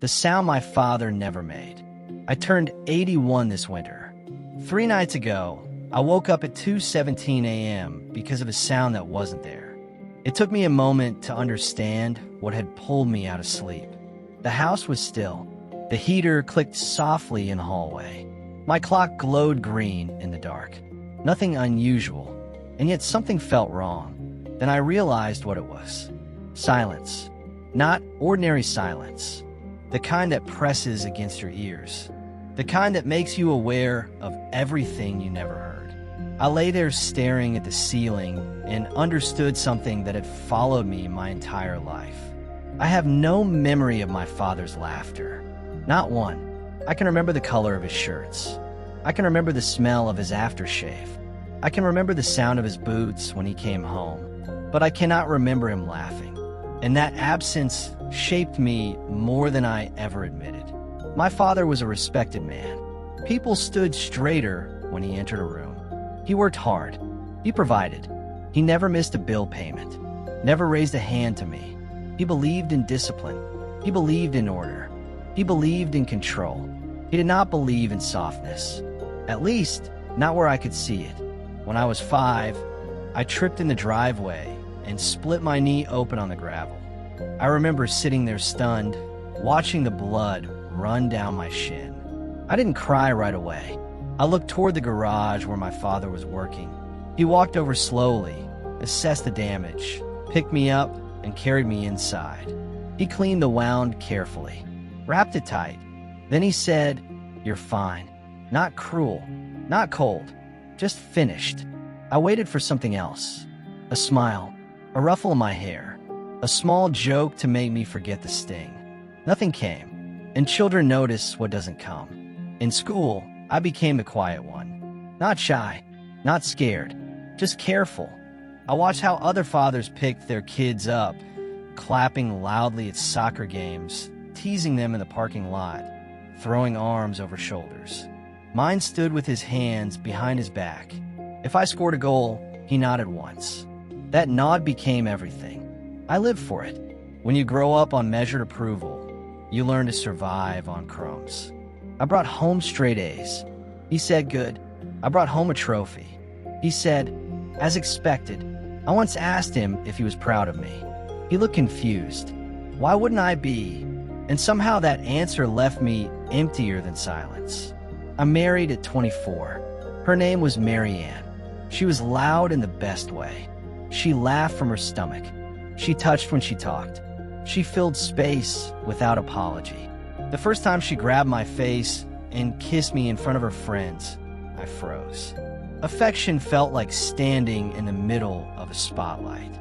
the sound my father never made. I turned 81 this winter. 3 nights ago, I woke up at 2:17 a.m. because of a sound that wasn't there. It took me a moment to understand what had pulled me out of sleep. The house was still. The heater clicked softly in the hallway. My clock glowed green in the dark. Nothing unusual, and yet something felt wrong. Then I realized what it was. Silence. Not ordinary silence. The kind that presses against your ears. The kind that makes you aware of everything you never heard. I lay there staring at the ceiling and understood something that had followed me my entire life. I have no memory of my father's laughter. Not one. I can remember the color of his shirts. I can remember the smell of his aftershave. I can remember the sound of his boots when he came home. But I cannot remember him laughing. And that absence shaped me more than I ever admitted. My father was a respected man. People stood straighter when he entered a room. He worked hard. He provided. He never missed a bill payment. Never raised a hand to me. He believed in discipline. He believed in order. He believed in control. He did not believe in softness. At least, not where I could see it. When I was 5, I tripped in the driveway and split my knee open on the gravel. I remember sitting there stunned, watching the blood run down my shin. I didn't cry right away. I looked toward the garage where my father was working. He walked over slowly, assessed the damage, picked me up, and carried me inside. He cleaned the wound carefully, wrapped it tight. Then he said, "You're fine." Not cruel, not cold, just finished. I waited for something else. A smile, a ruffle in my hair, a small joke to make me forget the sting. Nothing came, and children notice what doesn't come. In school, I became the quiet one. Not shy, not scared, just careful. I watched how other fathers picked their kids up, clapping loudly at soccer games, teasing them in the parking lot, throwing arms over shoulders. Mine stood with his hands behind his back. If I scored a goal, he nodded once. That nod became everything. I lived for it. When you grow up on measured approval, you learn to survive on crumbs. I brought home straight A's. He said, "Good." I brought home a trophy. He said, "As expected." I once asked him if he was proud of me. He looked confused. Why wouldn't I be? And somehow that answer left me emptier than silence. I'm married at 24. Her name was Mary Ann. She was loud in the best way. She laughed from her stomach. She touched when she talked. She filled space without apology. The first time she grabbed my face and kissed me in front of her friends, I froze. Affection felt like standing in the middle of a spotlight.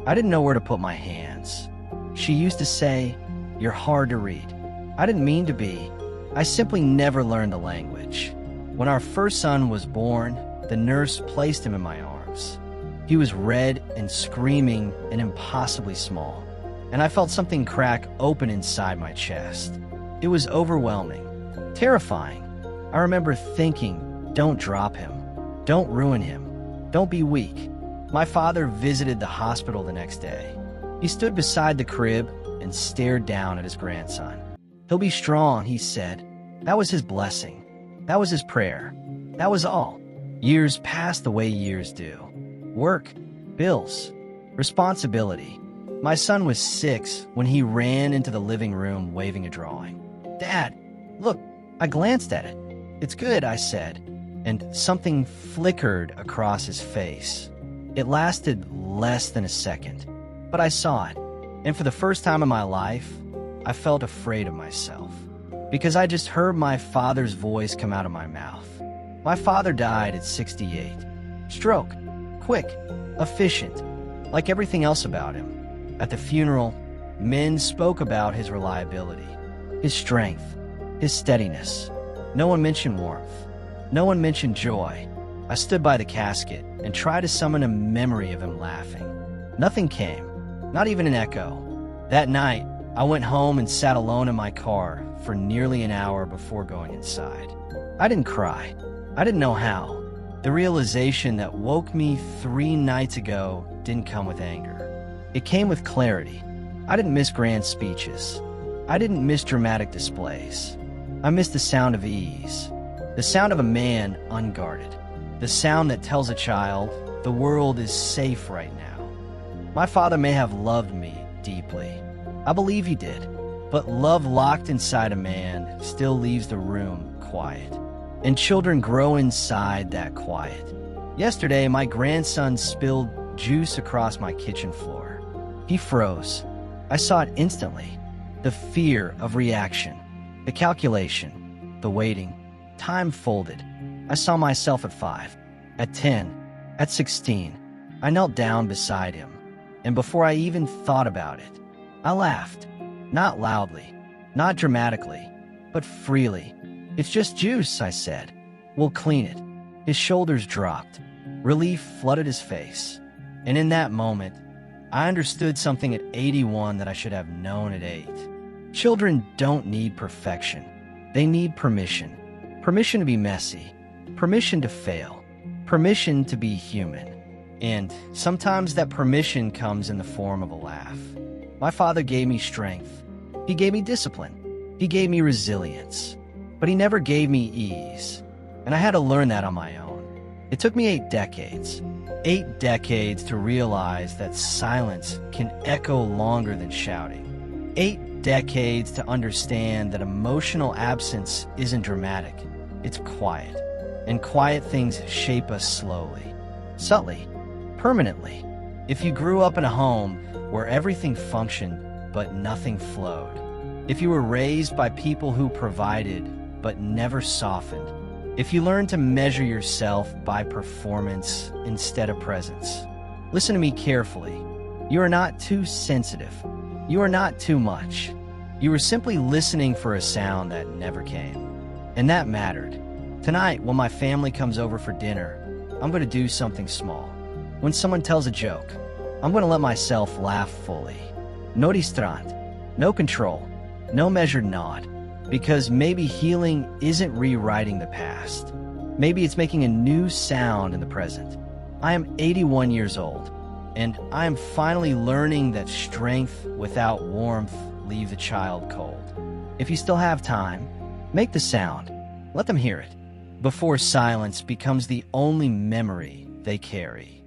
I didn't know where to put my hands. She used to say, "You're hard to read." I didn't mean to be. I simply never learned the language. When our first son was born, the nurse placed him in my arms. He was red and screaming and impossibly small, and I felt something crack open inside my chest. It was overwhelming, terrifying. I remember thinking, don't drop him. Don't ruin him. Don't be weak. My father visited the hospital the next day. He stood beside the crib and stared down at his grandson. "He'll be strong," he said. That was his blessing. That was his prayer. That was all. Years passed the way years do. Work, bills, responsibility. My son was 6 when he ran into the living room waving a drawing. "Dad, look." I glanced at it. "It's good," I said, and something flickered across his face. It lasted less than a second, but I saw it, and for the first time in my life, I felt afraid of myself, because I just heard my father's voice come out of my mouth. My father died at 68. Stroke. Quick. Efficient. Like everything else about him. At the funeral, men spoke about his reliability, his strength, his steadiness. No one mentioned warmth. No one mentioned joy. I stood by the casket and tried to summon a memory of him laughing. Nothing came. Not even an echo. That night, I went home and sat alone in my car for nearly an hour before going inside. I didn't cry. I didn't know how. The realization that woke me 3 nights ago didn't come with anger. It came with clarity. I didn't miss grand speeches. I didn't miss dramatic displays. I missed the sound of ease, the sound of a man unguarded, the sound that tells a child, the world is safe right now. My father may have loved me deeply. I believe he did. But love locked inside a man still leaves the room quiet. And children grow inside that quiet. Yesterday, my grandson spilled juice across my kitchen floor. He froze. I saw it instantly. The fear of reaction, the calculation, the waiting. Time folded. I saw myself at 5, at 10, at 16. I knelt down beside him. And before I even thought about it, I laughed. Not loudly, not dramatically, but freely. It's just juice, I said. We'll clean it. His shoulders dropped. Relief flooded his face. And in that moment, I understood something at 81 that I should have known at 8. Children don't need perfection. They need permission. Permission to be messy. Permission to fail. Permission to be human. And sometimes that permission comes in the form of a laugh. My father gave me strength. He gave me discipline. He gave me resilience. But he never gave me ease. And I had to learn that on my own. It took me 8 decades. 8 decades to realize that silence can echo longer than shouting. 8 decades to understand that emotional absence isn't dramatic. It's quiet. And quiet things shape us slowly, subtly, permanently. If you grew up in a home where everything functioned but nothing flowed, if you were raised by people who provided but never softened, if you learned to measure yourself by performance instead of presence, listen to me carefully. You are not too sensitive. You are not too much. You were simply listening for a sound that never came. And that mattered. Tonight, when my family comes over for dinner, I'm going to do something small. When someone tells a joke, I'm going to let myself laugh fully. No distraint, no control, no measured nod. Because maybe healing isn't rewriting the past. Maybe it's making a new sound in the present. I am 81 years old, and I am finally learning that strength without warmth leaves a child cold. If you still have time, make the sound. Let them hear it before silence becomes the only memory they carry.